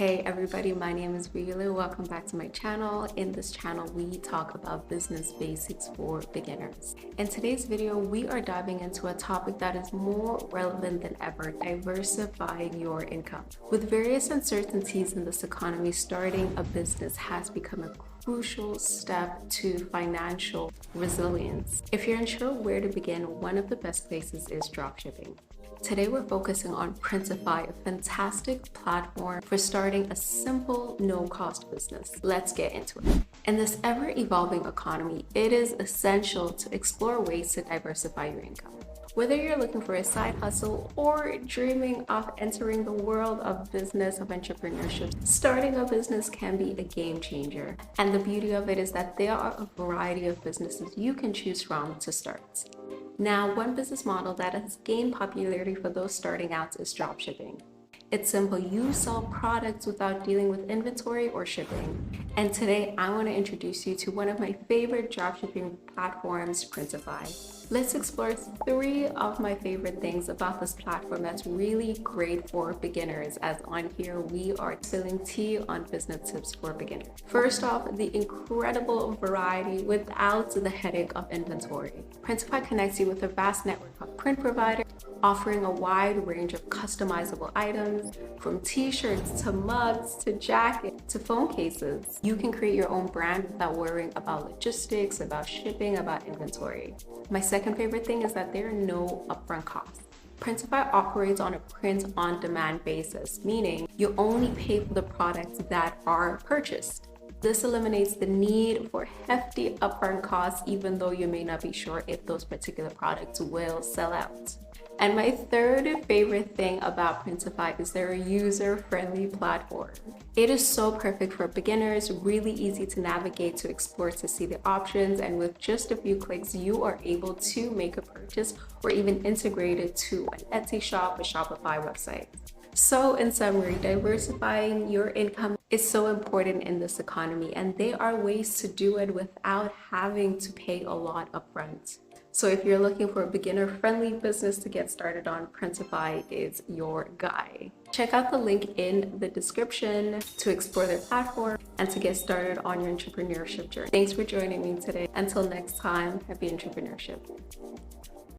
Hey everybody, my name is Vuyile. Welcome back to my channel. In this channel, we talk about business basics for beginners. In today's video, we are diving into a topic that is more relevant than ever: diversifying your income. With various uncertainties in this economy, starting a business has become a crucial step to financial resilience. If you're unsure where to begin, one of the best places is dropshipping. Today we're focusing on Printify, a fantastic platform for starting a simple, no-cost business. Let's get into it. In this ever-evolving economy, it is essential to explore ways to diversify your income. Whether you're looking for a side hustle or dreaming of entering the world of business, of entrepreneurship, starting a business can be a game changer. And the beauty of it is that there are a variety of businesses you can choose from to start. Now, one business model that has gained popularity for those starting out is dropshipping. It's simple. You sell products without dealing with inventory or shipping. And today I want to introduce you to one of my favorite dropshipping platforms, Printify. Let's explore 3 of my favorite things about this platform that's really great for beginners, as on here we are spilling tea on business tips for beginners. First off, the incredible variety without the headache of inventory. Printify connects you with a vast network of print providers, offering a wide range of customizable items, from t-shirts to mugs to jackets to phone cases. You can create your own brand without worrying about logistics, about shipping, about inventory. My second favorite thing is that there are no upfront costs. Printify operates on a print-on-demand basis, meaning you only pay for the products that are purchased. This eliminates the need for hefty upfront costs, even though you may not be sure if those particular products will sell out. And my third favorite thing about Printify is their user-friendly platform. It is so perfect for beginners, really easy to navigate, to explore, to see the options, and with just a few clicks, you are able to make a purchase or even integrate it to an Etsy shop, a Shopify website. So in summary, diversifying your income is so important in this economy, and there are ways to do it without having to pay a lot upfront. So if you're looking for a beginner-friendly business to get started on, Printify is your guy. Check out the link in the description to explore their platform and to get started on your entrepreneurship journey. Thanks for joining me today. Until next time, happy entrepreneurship.